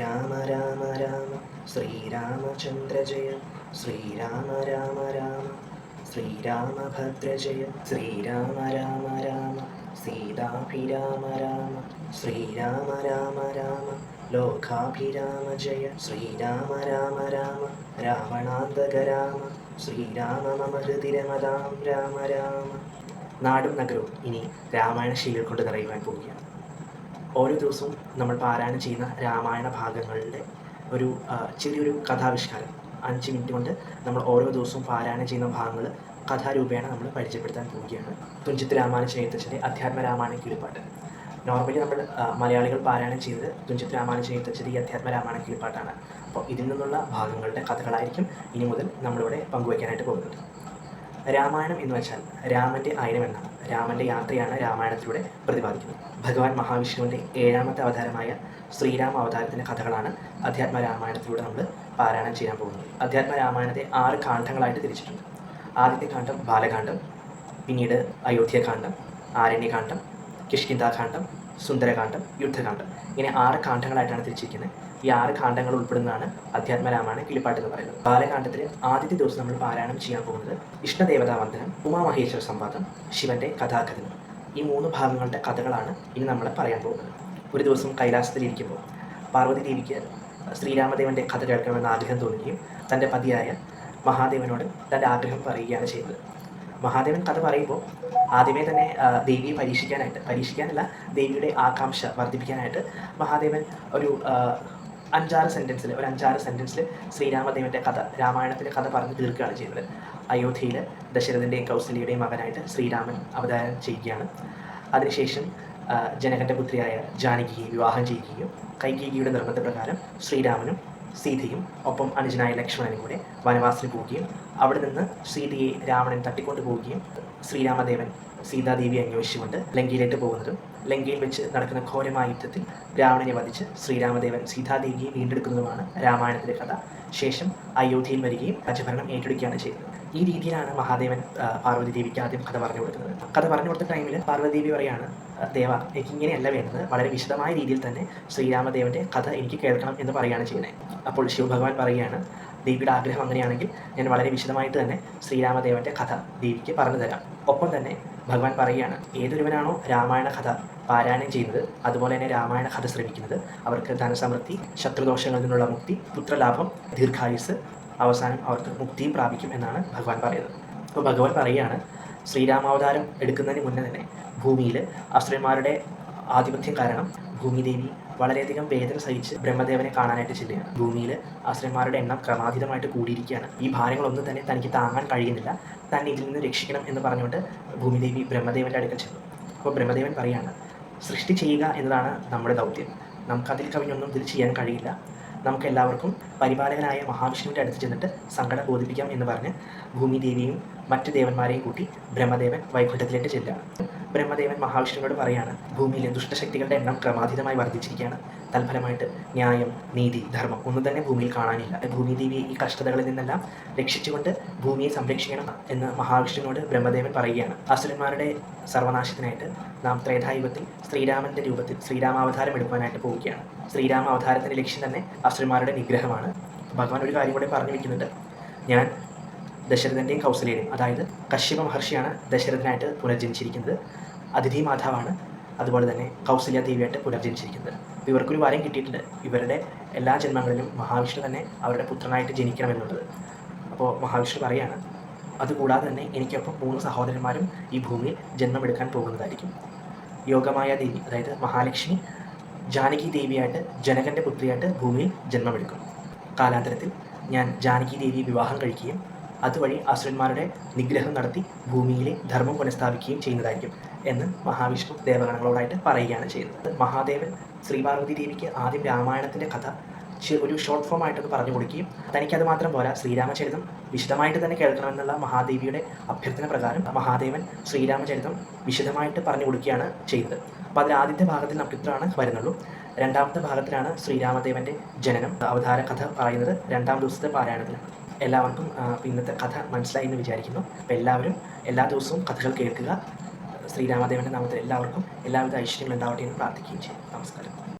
ശ്രീരാമ രാമ രാമ ശ്രീരാമചന്ദ്ര ജയ ശ്രീരാമ രാമ രാമ ശ്രീരാമഭദ്ര ജയ ശ്രീരാമ രാമ രാമ സീതാഭിരാമ രാമ ശ്രീരാമ രാമ രാമ ലോകാഭിരാമ ജയ ശ്രീരാമ രാമ രാമ രാവണാന്തക രാമ ശ്രീരാമ മമ ഹൃദിരമതാം രാമ രാമ. നാടും നഗരവും ഇനി രാമായണ ശീലം കൊണ്ട് നിറയുവാൻ പോവുകയാണ്. ഓരോ ദിവസവും നമ്മൾ പാരായണം ചെയ്യുന്ന രാമായണ ഭാഗങ്ങളുടെ ഒരു ചെറിയൊരു കഥാവിഷ്കാരം 5 മിനിറ്റ് കൊണ്ട് നമ്മൾ ഓരോ ദിവസവും പാരായണം ചെയ്യുന്ന ഭാഗങ്ങൾ കഥാരൂപേണ നമ്മൾ പരിചയപ്പെടുത്താൻ പോവുകയാണ്. തുഞ്ചത്ത് രാമാനുജൻ എഴുത്തച്ഛൻ്റെ അധ്യാത്മ രാമായണ കിളിപ്പാട്ട്. നോർമലി നമ്മൾ മലയാളികൾ പാരായണം ചെയ്തത് തുഞ്ചത്ത് രാമാനുജൻ എഴുത്തച്ഛൻ്റെ ഈ അധ്യാത്മ രാമായണ കിളിപ്പാട്ടാണ്. അപ്പോൾ ഇതിൽ നിന്നുള്ള ഭാഗങ്ങളുടെ കഥകളായിരിക്കും ഇനി മുതൽ നമ്മളിവിടെ പങ്കുവയ്ക്കാനായിട്ട് പോകുന്നത്. രാമായണം എന്ന് വെച്ചാൽ രാമൻ്റെ അയനം എന്നാണ്. രാമൻ്റെ യാത്രയാണ് രാമായണത്തിലൂടെ പ്രതിപാദിക്കുന്നത്. ഭഗവാൻ മഹാവിഷ്ണുവിൻ്റെ 7ാമത്തെ അവതാരമായ ശ്രീരാമ അവതാരത്തിൻ്റെ കഥകളാണ് അധ്യാത്മ രാമായണത്തിലൂടെ നമ്മൾ പാരായണം ചെയ്യാൻ പോകുന്നത്. അധ്യാത്മ രാമായണത്തെ 6 കാണ്ഡങ്ങളായിട്ട് തിരിച്ചിട്ടുണ്ട്. ആദ്യത്തെ കാണ്ഡം ബാലകാണ്ഡം, പിന്നീട് അയോധ്യകാണ്ഡം, ആരണ്യകാണ്ഡം, കിഷ്കിന്ധാകാണ്ഡം, സുന്ദരകാണ്ഡം, യുദ്ധകാണ്ഡം, ഇങ്ങനെ 6 കാണ്ഡങ്ങളായിട്ടാണ് തിരിച്ചിരിക്കുന്നത്. ഈ 6 കാണ്ഡങ്ങൾ ഉൾപ്പെടുന്നതാണ് അധ്യാത്മ രാമായണ കിളിപ്പാട്ട് എന്ന് പറയുന്നത്. ബാലകാണ്ഡത്തിൽ ആദ്യത്തെ ദിവസം നമ്മൾ പാരായണം ചെയ്യാൻ പോകുന്നത് ഇഷ്ടദേവതാ വന്ദനം, ഉമാമഹേശ്വര സംവാദം, ശിവന്റെ കഥാകഥനം. ഈ 3 ഭാഗങ്ങളുടെ കഥകളാണ് ഇനി നമ്മൾ പറയാൻ പോകുന്നത്. ഒരു ദിവസം കൈലാസത്തിലിരിക്കുമ്പോൾ പാർവതി ദേവിക്ക് ശ്രീരാമദേവൻ്റെ കഥ കേൾക്കണമെന്ന് ആഗ്രഹം തോന്നുകയും തൻ്റെ പതിയായ മഹാദേവനോട് തൻ്റെ ആഗ്രഹം പറയുകയാണ് ചെയ്തത്. മഹാദേവൻ കഥ പറയുമ്പോൾ ആദ്യമേ തന്നെ ദേവിയെ പരീക്ഷിക്കാനല്ല ദേവിയുടെ ആകാംക്ഷ വർദ്ധിപ്പിക്കാനായിട്ട് മഹാദേവൻ ഒരു 5-6 സെൻറ്റൻസിൽ ശ്രീരാമദേവൻ്റെ കഥ, രാമായണത്തിൻ്റെ കഥ പറഞ്ഞ് തീർക്കുകയാണ് ചെയ്യുന്നത്. അയോധ്യയിൽ ദശരഥൻ്റെയും കൗസല്യയുടെയും മകനായിട്ട് ശ്രീരാമൻ അവതാരം ചെയ്യുകയാണ്. അതിനുശേഷം ജനകൻ്റെ പുത്രിയായ ജാനകിയെ വിവാഹം ചെയ്യുകയും കൈകേയിയുടെ നിർബന്ധപ്രകാരം ശ്രീരാമനും സീതയും ഒപ്പം അനുജനായ ലക്ഷ്മണനും കൂടെ വനവാസത്തിന് പോവുകയും അവിടെ നിന്ന് സീതയെ രാവണൻ തട്ടിക്കൊണ്ടു പോവുകയും ശ്രീരാമദേവൻ സീതാദേവി അന്വേഷിച്ചുകൊണ്ട് ലങ്കയിലേക്ക് പോകുന്നതും ലങ്കയിൽ വെച്ച് നടക്കുന്ന ഘോരമായ യുദ്ധത്തിൽ രാവണനെ വധിച്ച് ശ്രീരാമദേവൻ സീതാദേവിയെ വീണ്ടെടുക്കുന്നതുമാണ് രാമായണത്തിലെ കഥ. ശേഷം അയോധ്യയിൽ വരികയും രാജഭരണം ഏറ്റെടുക്കുകയാണ് ചെയ്തത്. ഈ രീതിയിലാണ് മഹാദേവൻ പാർവതി ദേവിക്ക് ആദ്യം കഥ പറഞ്ഞു കൊടുക്കുന്നത്. കഥ പറഞ്ഞു കൊടുത്ത ടൈമിൽ പാർവതി ദേവി പറയാണ്, ദേവ, എനിക്ക് ഇങ്ങനെയല്ല വേണ്ടത്, വളരെ വിശദമായ രീതിയിൽ തന്നെ ശ്രീരാമദേവൻ്റെ കഥ എനിക്ക് കേൾക്കണം എന്ന് പറയുകയാണ് ചെയ്യുന്നത്. അപ്പോൾ ശിവഭഗവാൻ പറയുകയാണ്, ദേവിയുടെ ആഗ്രഹം അങ്ങനെയാണെങ്കിൽ ഞാൻ വളരെ വിശദമായിട്ട് തന്നെ ശ്രീരാമദേവൻ്റെ കഥ ദേവിക്ക് പറഞ്ഞു തരാം. ഒപ്പം തന്നെ ഭഗവാൻ പറയുകയാണ്, ഏതൊരുവനാണോ രാമായണ കഥ പാരായണം ചെയ്യുന്നത്, അതുപോലെ തന്നെ രാമായണ കഥ ശ്രമിക്കുന്നത്, അവർക്ക് ധനസമൃദ്ധി, ശത്രുദോഷങ്ങളിൽ നിന്നുള്ള മുക്തി, പുത്രലാഭം, ദീർഘായുസ്, അവസാനം അവർക്ക് മുക്തിയും പ്രാപിക്കും എന്നാണ് ഭഗവാൻ പറയുന്നത്. അപ്പോൾ ഭഗവാൻ പറയുകയാണ്, ശ്രീരാമാവതാരം എടുക്കുന്നതിന് മുന്നേ തന്നെ ഭൂമിയിൽ അസുരന്മാരുടെ ആധിപത്യം കാരണം ഭൂമിദേവി വളരെയധികം വേദന സഹിച്ച് ബ്രഹ്മദേവനെ കാണാനായിട്ട് ചെല്ലുകയാണ്. ഭൂമിയിൽ അസുരന്മാരുടെ എണ്ണം ക്രമാതീതമായിട്ട് കൂടിയിരിക്കുകയാണ്. ഈ ഭാരങ്ങളൊന്നും തന്നെ തനിക്ക് താങ്ങാൻ കഴിയുന്നില്ല, തന്നെ ഇതിൽ നിന്ന് രക്ഷിക്കണം എന്ന് പറഞ്ഞുകൊണ്ട് ഭൂമിദേവി ബ്രഹ്മദേവൻ്റെ അടുക്കൽ ചെന്നു. അപ്പോൾ ബ്രഹ്മദേവൻ പറയാണ്, സൃഷ്ടി ചെയ്യുക എന്നതാണ് നമ്മുടെ ദൗത്യം, നമുക്കതിൽ കവിഞ്ഞൊന്നും ഇതിൽ ചെയ്യാൻ കഴിയില്ല. നമുക്കെല്ലാവർക്കും പരിപാലകനായ മഹാവിഷ്ണുവിൻ്റെ അടുത്ത് ചെന്നിട്ട് സങ്കടം ബോധിപ്പിക്കാം എന്ന് പറഞ്ഞ് ഭൂമിദേവിയും മറ്റ് ദേവന്മാരെയും കൂട്ടി ബ്രഹ്മദേവൻ വൈകുണ്ഠത്തിലേക്ക് ചെല്ലുകയാണ്. ബ്രഹ്മദേവൻ മഹാവിഷ്ണുവിനോട് പറയാണ്, ഭൂമിയിലെ ദുഷ്ടശക്തികളുടെ എണ്ണം ക്രമാതീതമായി വർദ്ധിച്ചിരിക്കുകയാണ്. തൽഫലമായിട്ട് ന്യായം, നീതി, ധർമ്മം ഒന്നും തന്നെ ഭൂമിയിൽ കാണാനില്ല. ഭൂമിദേവിയെ ഈ കഷ്ടതകളിൽ നിന്നെല്ലാം രക്ഷിച്ചുകൊണ്ട് ഭൂമിയെ സംരക്ഷിക്കണം എന്ന് മഹാവിഷ്ണുവിനോട് ബ്രഹ്മദേവൻ പറയുകയാണ്. അസുരന്മാരുടെ സർവനാശത്തിനായിട്ട് നാം ത്രേതായുഗത്തിൽ ശ്രീരാമൻ്റെ രൂപത്തിൽ ശ്രീരാമാവതാരം എടുക്കാനായിട്ട് പോവുകയാണ്. ശ്രീരാമാവതാരത്തിൻ്റെ ലക്ഷ്യം തന്നെ അസുരന്മാരുടെ നിഗ്രഹമാണ്. ഭഗവാൻ ഒരു കാര്യം കൂടെ പറഞ്ഞു വയ്ക്കുന്നുണ്ട്, ഞാൻ ദശരഥൻ്റെയും കൗസല്യയുടെയും, അതായത് കശ്യപ മഹർഷിയാണ് ദശരഥനായിട്ട് പുനർജനിച്ചിരിക്കുന്നത്, അതിഥി മാതാവാണ് അതുപോലെ തന്നെ കൗസല്യാദേവിയായിട്ട് പുനർജനിച്ചിരിക്കുന്നത്. ഇവർക്കൊരു വരം കിട്ടിയിട്ടുണ്ട്, ഇവരുടെ എല്ലാ ജന്മങ്ങളിലും മഹാവിഷ്ണു തന്നെ അവരുടെ പുത്രനായിട്ട് ജനിക്കണമെന്നുള്ളത്. അപ്പോൾ മഹാവിഷ്ണു പറയാണ്, അതുകൂടാതെ തന്നെ എനിക്കൊപ്പം 3 സഹോദരന്മാരും ഈ ഭൂമിയിൽ ജന്മമെടുക്കാൻ പോകുന്നതായിരിക്കും. യോഗമായ ദേവി, അതായത് മഹാലക്ഷ്മി ജാനകി ദേവിയായിട്ട് ജനകൻ്റെ പുത്രിയായിട്ട് ഭൂമിയിൽ ജന്മമെടുക്കും. കാലാന്തരത്തിൽ ഞാൻ ജാനകി ദേവിയെ വിവാഹം കഴിക്കുകയും അതുവഴി അസുരന്മാരുടെ നിഗ്രഹം നടത്തി ഭൂമിയിലെ ധർമ്മം പുനഃസ്ഥാപിക്കുകയും ചെയ്യുന്നതായിരിക്കും എന്ന് മഹാവിഷ്ണു ദേവഗണങ്ങളോടായിട്ട് പറയുകയാണ് ചെയ്യുന്നത്. മഹാദേവൻ ശ്രീപാർവതി ദേവിക്ക് ആദ്യം രാമായണത്തിൻ്റെ കഥ ഒരു ഷോർട്ട് ഫോം ആയിട്ടൊന്ന് പറഞ്ഞു കൊടുക്കുകയും തനിക്കത് മാത്രം പോരാ, ശ്രീരാമചരിതം വിശദമായിട്ട് തന്നെ കേൾക്കണമെന്നുള്ള മഹാദേവിയുടെ അഭ്യർത്ഥന പ്രകാരം മഹാദേവൻ ശ്രീരാമചരിതം വിശദമായിട്ട് പറഞ്ഞു കൊടുക്കുകയാണ് ചെയ്യുന്നത്. അപ്പോൾ അതിൽ ആദ്യത്തെ ഭാഗത്തിൽ നമുക്ക് ഇത്രയാണ് വരുന്നുള്ളൂ. 2ാമത്തെ ഭാഗത്തിലാണ് ശ്രീരാമദേവൻ്റെ ജനനം അവതാര കഥ പറയുന്നത്. 2ാം ദിവസത്തെ പാരായണത്തിലാണ്. എല്ലാവർക്കും ഇന്നത്തെ കഥ മനസ്സിലായി എന്ന് വിചാരിക്കുന്നു. അപ്പോൾ എല്ലാവരും എല്ലാ ദിവസവും കഥകൾ കേൾക്കുക. ശ്രീരാമദേവൻ്റെ നാമത്തിൽ എല്ലാവർക്കും എല്ലാവിധ ഐശ്വര്യങ്ങളും ഉണ്ടാവട്ടെ എന്ന് പ്രാർത്ഥിക്കുകയും ചെയ്യും. നമസ്കാരം.